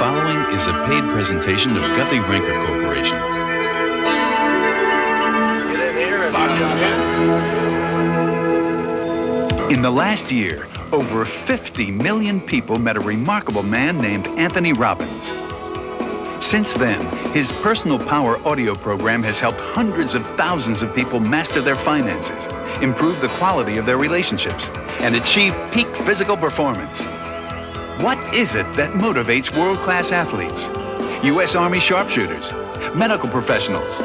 following is a paid presentation of Guthrie Ranker Corporation. In the last year, over 50 million people met a remarkable man named Anthony Robbins. Since then, his Personal Power audio program has helped hundreds of thousands of people master their finances, improve the quality of their relationships, and achieve peak physical performance. What is it that motivates world-class athletes, U.S. Army sharpshooters, medical professionals,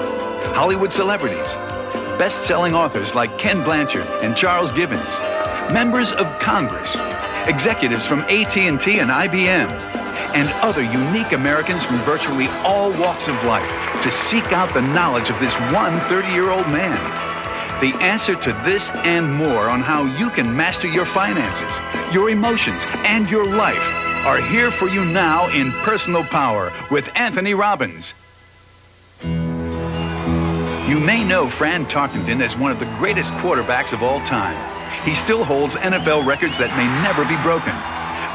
Hollywood celebrities, best-selling authors like Ken Blanchard and Charles Gibbons, members of Congress, executives from AT&T and IBM, and other unique Americans from virtually all walks of life to seek out the knowledge of this one 30-year-old man? The answer to this and more on how you can master your finances, your emotions, and your life are here for you now in Personal Power with Anthony Robbins. You may know Fran Tarkenton as one of the greatest quarterbacks of all time. He still holds NFL records that may never be broken.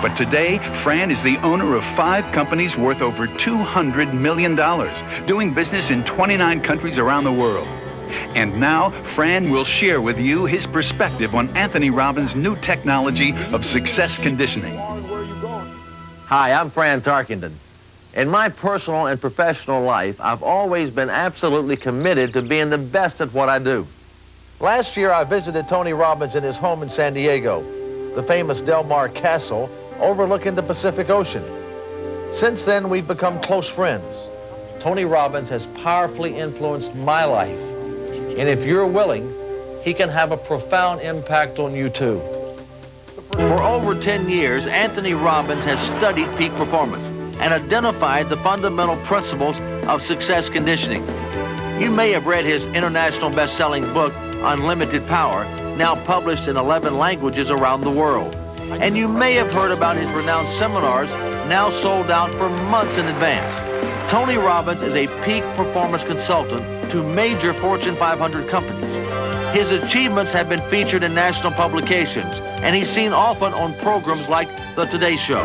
But today, Fran is the owner of 5 companies worth over $200 million, doing business in 29 countries around the world. And now, Fran will share with you his perspective on Anthony Robbins' new technology of success conditioning. Hi, I'm Fran Tarkenton. In my personal and professional life, I've always been absolutely committed to being the best at what I do. Last year, I visited Tony Robbins in his home in San Diego, the famous Del Mar Castle overlooking the Pacific Ocean. Since then, we've become close friends. Tony Robbins has powerfully influenced my life. And if you're willing, he can have a profound impact on you too. For over 10 years, Anthony Robbins has studied peak performance and identified the fundamental principles of success conditioning. You may have read his international best-selling book, Unlimited Power, now published in 11 languages around the world. And you may have heard about his renowned seminars, now sold out for months in advance. Tony Robbins is a peak performance consultant to major Fortune 500 companies. His achievements have been featured in national publications, and he's seen often on programs like The Today Show.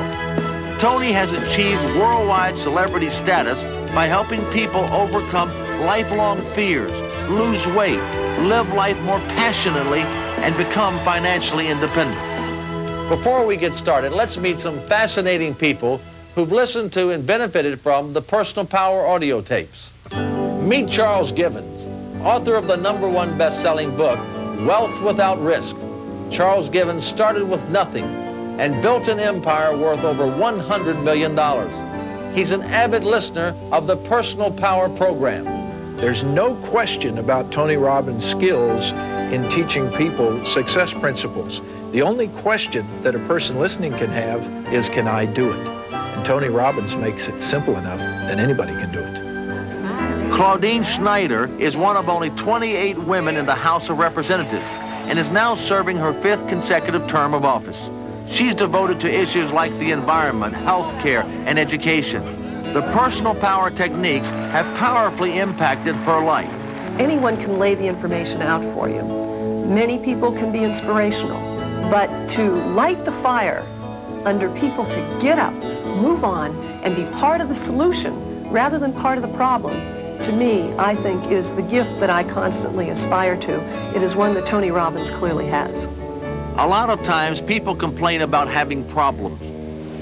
Tony has achieved worldwide celebrity status by helping people overcome lifelong fears, lose weight, live life more passionately, and become financially independent. Before we get started, let's meet some fascinating people who've listened to and benefited from the Personal Power audio tapes. Meet Charles Gibbons, author of the #1 best-selling book, Wealth Without Risk. Charles Gibbons started with nothing and built an empire worth over $100 million. He's an avid listener of the Personal Power program. There's no question about Tony Robbins' skills in teaching people success principles. The only question that a person listening can have is, can I do it? And Tony Robbins makes it simple enough that anybody can do it. Claudine Schneider is one of only 28 women in the House of Representatives and is now serving her 5th consecutive term of office. She's devoted to issues like the environment, health care, and education. The Personal Power techniques have powerfully impacted her life. Anyone can lay the information out for you. Many people can be inspirational, but to light the fire under people to get up, move on, and be part of the solution rather than part of the problem, to me, I think, is the gift that I constantly aspire to. It is one that Tony Robbins clearly has. A lot of times people complain about having problems.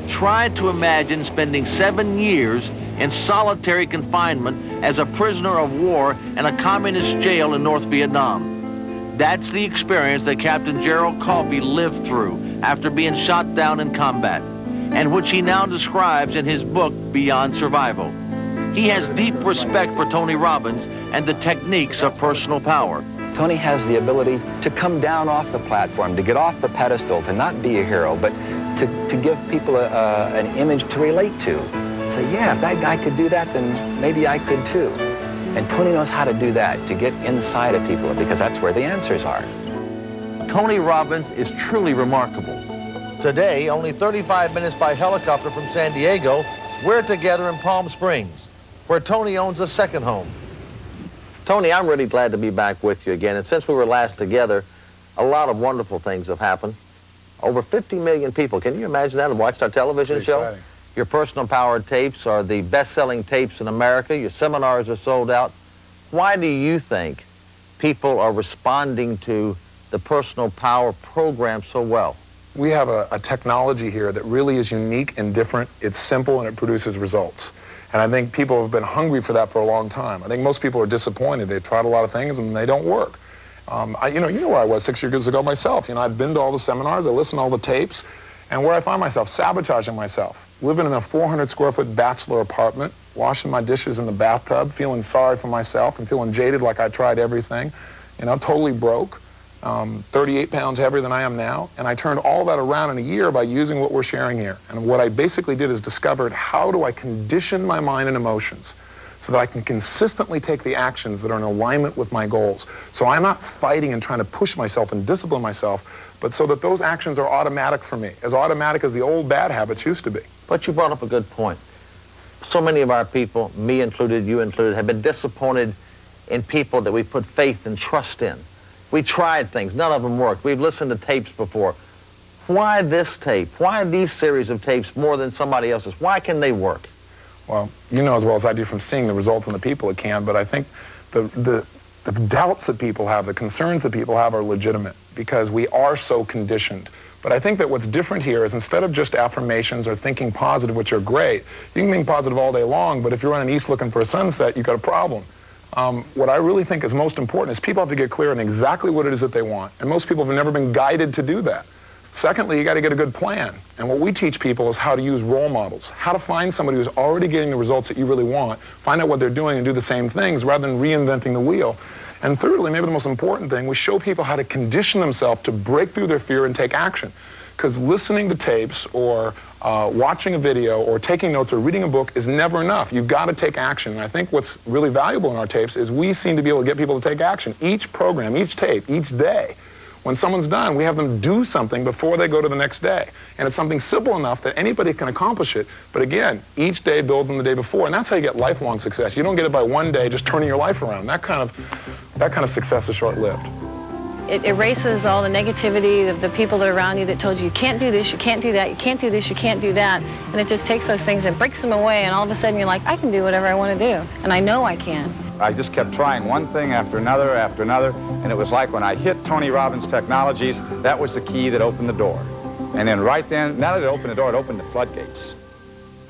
Try to imagine spending 7 years in solitary confinement as a prisoner of war in a communist jail in North Vietnam. That's the experience that Captain Gerald Coffey lived through after being shot down in combat, and which he now describes in his book, Beyond Survival. He has deep respect for Tony Robbins and the techniques of personal power. Tony has the ability to come down off the platform, to get off the pedestal, to not be a hero, but to give people an image to relate to. Say, yeah, if that guy could do that, then maybe I could too. And Tony knows how to do that, to get inside of people, because that's where the answers are. Tony Robbins is truly remarkable. Today, only 35 minutes by helicopter from San Diego, we're together in Palm Springs, where Tony owns a second home. Tony, I'm really glad to be back with you again. And since we were last together, a lot of wonderful things have happened. Over 50 million people, can you imagine that, and watched our television show? Your personal power tapes are the best-selling tapes in America. Your seminars are sold out. Why do you think people are responding to the personal power program so well? We have a technology here that really is unique and different. It's simple and it produces results. And I think people have been hungry for that for a long time. I think most people are disappointed. They've tried a lot of things and they don't work. You know where I was 6 years ago myself. You know, I'd been to all the seminars, I listened to all the tapes, and where I find myself, sabotaging myself, living in a 400 square foot bachelor apartment, washing my dishes in the bathtub, feeling sorry for myself and feeling jaded like I tried everything, you know, totally broke, 38 pounds heavier than I am now. And I turned all that around in a year by using what we're sharing here. And what I basically did is discovered how do I condition my mind and emotions so that I can consistently take the actions that are in alignment with my goals. So I'm not fighting and trying to push myself and discipline myself, but so that those actions are automatic for me, as automatic as the old bad habits used to be. But you brought up a good point. So many of our people, me included, you included, have been disappointed in people that we put faith and trust in. We tried things, none of them worked. We've listened to tapes before. Why this tape? Why these series of tapes more than somebody else's? Why can they work? Well, you know as well as I do from seeing the results in the people it can, but I think the doubts that people have, the concerns that people have are legitimate because we are so conditioned. But I think that what's different here is instead of just affirmations or thinking positive, which are great, you can think positive all day long, but if you're running east looking for a sunset, you've got a problem. What I really think is most important is people have to get clear on exactly what it is that they want, and most people have never been guided to do that. Secondly, you got to get a good plan, and what we teach people is how to use role models, how to find somebody who's already getting the results that you really want, find out what they're doing and do the same things rather than reinventing the wheel. And thirdly, maybe the most important thing, we show people how to condition themselves to break through their fear and take action. Because listening to tapes or watching a video or taking notes or reading a book is never enough. You've got to take action. And I think what's really valuable in our tapes is we seem to be able to get people to take action. Each program, each tape, each day, when someone's done, we have them do something before they go to the next day. And it's something simple enough that anybody can accomplish it. But again, each day builds on the day before. And that's how you get lifelong success. You don't get it by one day just turning your life around. That kind of success is short-lived. It erases all the negativity of the people that are around you that told you can't do this, you can't do that, you can't do this, you can't do that. And it just takes those things and breaks them away, and all of a sudden you're like, I can do whatever I want to do, and I know I can. I just kept trying one thing after another, and it was like when I hit Tony Robbins Technologies, that was the key that opened the door. And then right then, now that it opened the door, it opened the floodgates.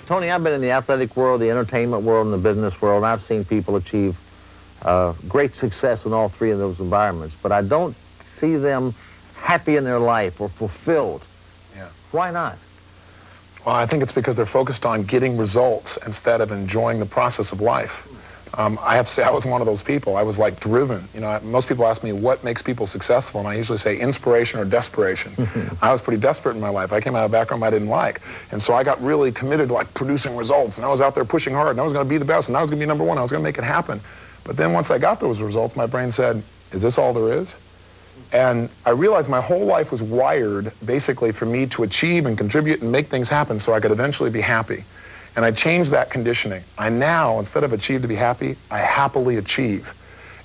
Tony, I've been in the athletic world, the entertainment world, and the business world, and I've seen people achieve great success in all three of those environments, but I don't see them happy in their life or fulfilled. Yeah. Why not? Well, I think it's because they're focused on getting results instead of enjoying the process of life. I have to say I was one of those people. I was like driven. You know, most people ask me what makes people successful, and I usually say inspiration or desperation. I was pretty desperate in my life. I came out of a background I didn't like, and so I got really committed to like producing results, and I was out there pushing hard, and I was going to be the best, and I was going to be number one. I was going to make it happen. But then once I got those results, my brain said, is this all there is? And I realized my whole life was wired basically for me to achieve and contribute and make things happen so I could eventually be happy. And I changed that conditioning. I now, instead of achieve to be happy, I happily achieve.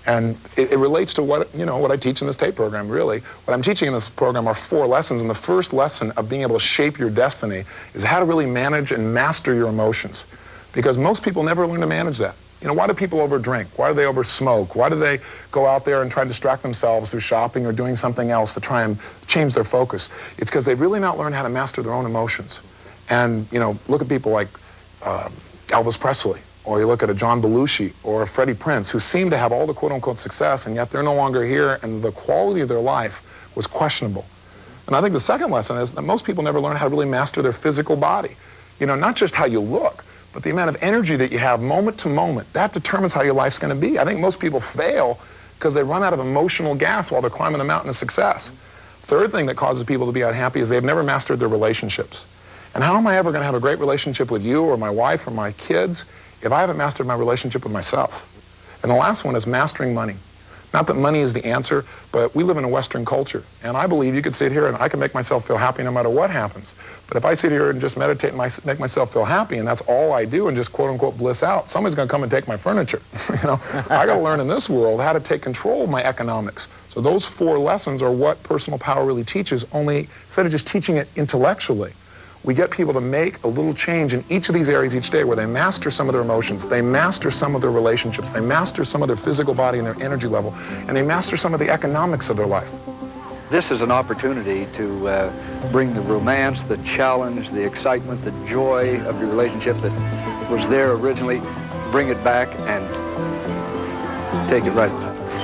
And it relates to what I teach in this tape program, really. What I'm teaching in this program are 4 lessons, and the first lesson of being able to shape your destiny is how to really manage and master your emotions. Because most people never learn to manage that. You know, why do people overdrink? Why do they oversmoke? Why do they go out there and try to distract themselves through shopping or doing something else to try and change their focus? It's because they've really not learned how to master their own emotions. And, you know, look at people like Elvis Presley, or you look at a John Belushi or a Freddie Prinze, who seem to have all the quote-unquote success, and yet they're no longer here, and the quality of their life was questionable. And I think the second lesson is that most people never learn how to really master their physical body. You know, not just how you look, but the amount of energy that you have moment to moment, that determines how your life's going to be. I think most people fail because they run out of emotional gas while they're climbing the mountain of success. Third thing that causes people to be unhappy is they've never mastered their relationships. And how am I ever going to have a great relationship with you or my wife or my kids if I haven't mastered my relationship with myself? And the last one is mastering money. Not that money is the answer, but we live in a Western culture. And I believe you could sit here and I can make myself feel happy no matter what happens. But if I sit here and just meditate and make myself feel happy, and that's all I do, and just quote-unquote bliss out, somebody's going to come and take my furniture. You know, I got to learn in this world how to take control of my economics. So those 4 lessons are what personal power really teaches, only instead of just teaching it intellectually, We get people to make a little change in each of these areas each day where they master some of their emotions, they master some of their relationships, they master some of their physical body and their energy level, and they master some of the economics of their life. This is an opportunity to bring the romance, the challenge, the excitement, the joy of the relationship that was there originally, bring it back and take it right.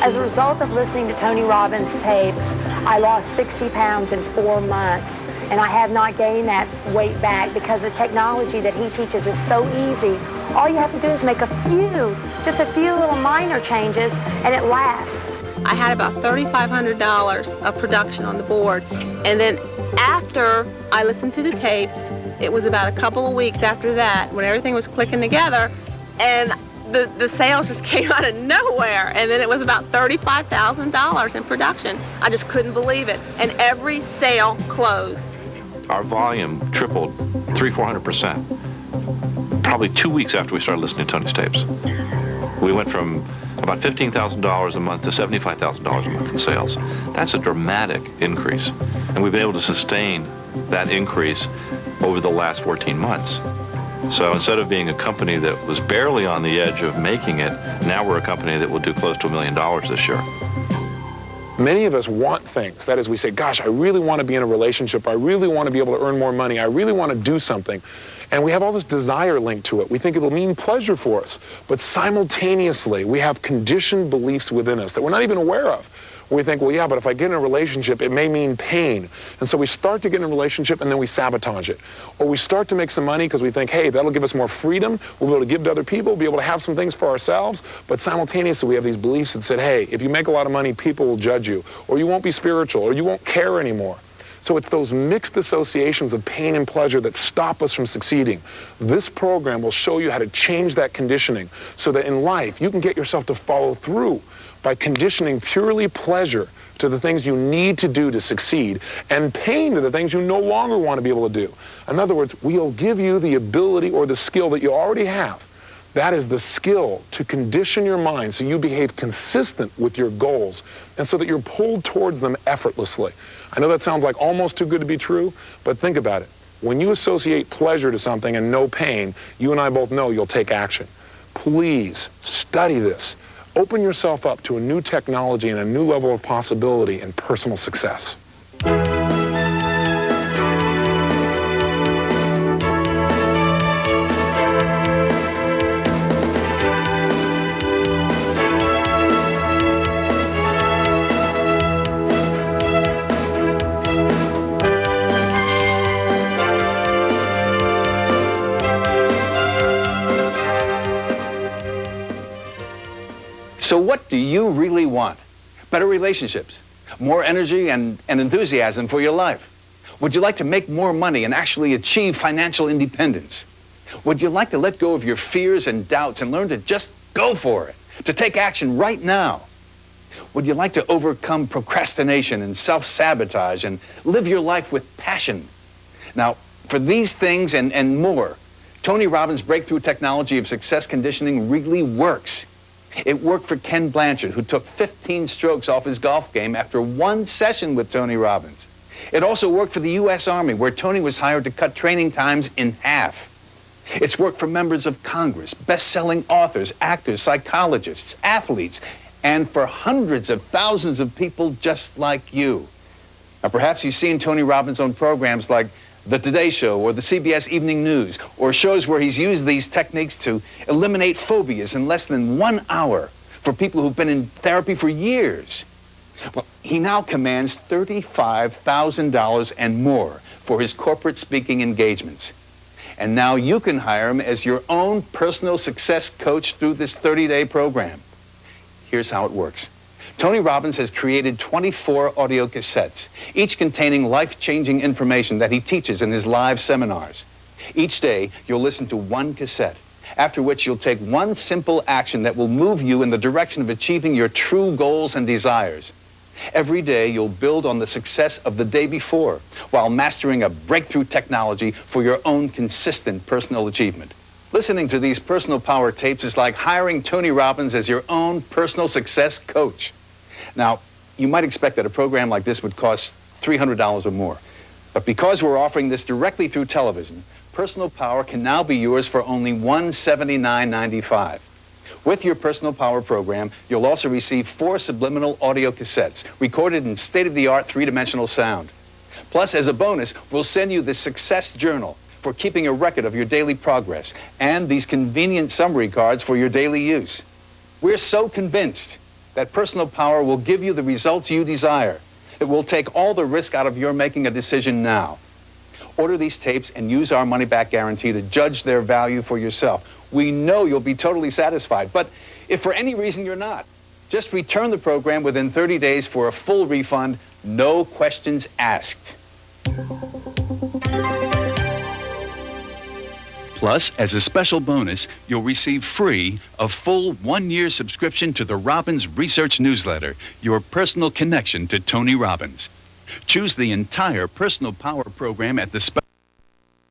As a result of listening to Tony Robbins' tapes, I lost 60 pounds in 4 months, and I have not gained that weight back because the technology that he teaches is so easy. All you have to do is make just a few little minor changes, and it lasts. I had about $3,500 of production on the board, and then after I listened to the tapes, it was about a couple of weeks after that when everything was clicking together, and the sales just came out of nowhere, and then it was about $35,000 in production. I just couldn't believe it, and every sale closed. Our volume tripled 300-400%, probably 2 weeks after we started listening to Tony's tapes. We went from about $15,000 a month to $75,000 a month in sales. That's a dramatic increase, and we've been able to sustain that increase over the last 14 months. So instead of being a company that was barely on the edge of making it, now we're a company that will do close to $1 million this year. Many of us want things. That is, we say, gosh, I really want to be in a relationship. I really want to be able to earn more money. I really want to do something. And we have all this desire linked to it. We think it'll mean pleasure for us. But simultaneously, we have conditioned beliefs within us that we're not even aware of. We think, well, yeah, but if I get in a relationship, it may mean pain. And so we start to get in a relationship and then we sabotage it. Or we start to make some money because we think, hey, that'll give us more freedom. We'll be able to give to other people. We'll be able to have some things for ourselves. But simultaneously, we have these beliefs that said, hey, if you make a lot of money, people will judge you. Or you won't be spiritual. Or you won't care anymore. So it's those mixed associations of pain and pleasure that stop us from succeeding. This program will show you how to change that conditioning so that in life, you can get yourself to follow through by conditioning purely pleasure to the things you need to do to succeed and pain to the things you no longer want to be able to do. In other words, we'll give you the ability or the skill that you already have. That is the skill to condition your mind so you behave consistent with your goals and so that you're pulled towards them effortlessly. I know that sounds like almost too good to be true, but think about it. When you associate pleasure to something and no pain, you and I both know you'll take action. Please study this. Open yourself up to a new technology and a new level of possibility and personal success. So what do you really want? Better relationships, more energy and enthusiasm for your life? Would you like to make more money and actually achieve financial independence? Would you like to let go of your fears and doubts and learn to just go for it, to take action right now? Would you like to overcome procrastination and self-sabotage and live your life with passion? Now, for these things and more, Tony Robbins' breakthrough technology of success conditioning really works. It worked for Ken Blanchard, who took 15 strokes off his golf game after one session with Tony Robbins. It also worked for the U.S. Army, where Tony was hired to cut training times in half. It's worked for members of Congress, best-selling authors, actors, psychologists, athletes, and for hundreds of thousands of people just like you. Now, perhaps you've seen Tony Robbins on programs like The Today Show or the CBS Evening News, or shows where he's used these techniques to eliminate phobias in less than 1 hour for people who've been in therapy for years. Well, he now commands $35,000 and more for his corporate speaking engagements. And now you can hire him as your own personal success coach through this 30-day program. Here's how it works. Tony Robbins has created 24 audio cassettes, each containing life-changing information that he teaches in his live seminars. Each day, you'll listen to one cassette, after which you'll take one simple action that will move you in the direction of achieving your true goals and desires. Every day, you'll build on the success of the day before, while mastering a breakthrough technology for your own consistent personal achievement. Listening to these personal power tapes is like hiring Tony Robbins as your own personal success coach. Now, you might expect that a program like this would cost $300 or more. But because we're offering this directly through television, Personal Power can now be yours for only $179.95. With your Personal Power program, you'll also receive 4 subliminal audio cassettes recorded in state-of-the-art 3-dimensional sound. Plus, as a bonus, we'll send you the Success Journal for keeping a record of your daily progress and these convenient summary cards for your daily use. We're so convinced that Personal Power will give you the results you desire. It will take all the risk out of your making a decision now. Order these tapes and use our money-back guarantee to judge their value for yourself. We know you'll be totally satisfied, but if for any reason you're not, just return the program within 30 days for a full refund, no questions asked. Plus, as a special bonus, you'll receive free a full 1-year subscription to the Robbins Research Newsletter, your personal connection to Tony Robbins. Choose the entire Personal Power program at the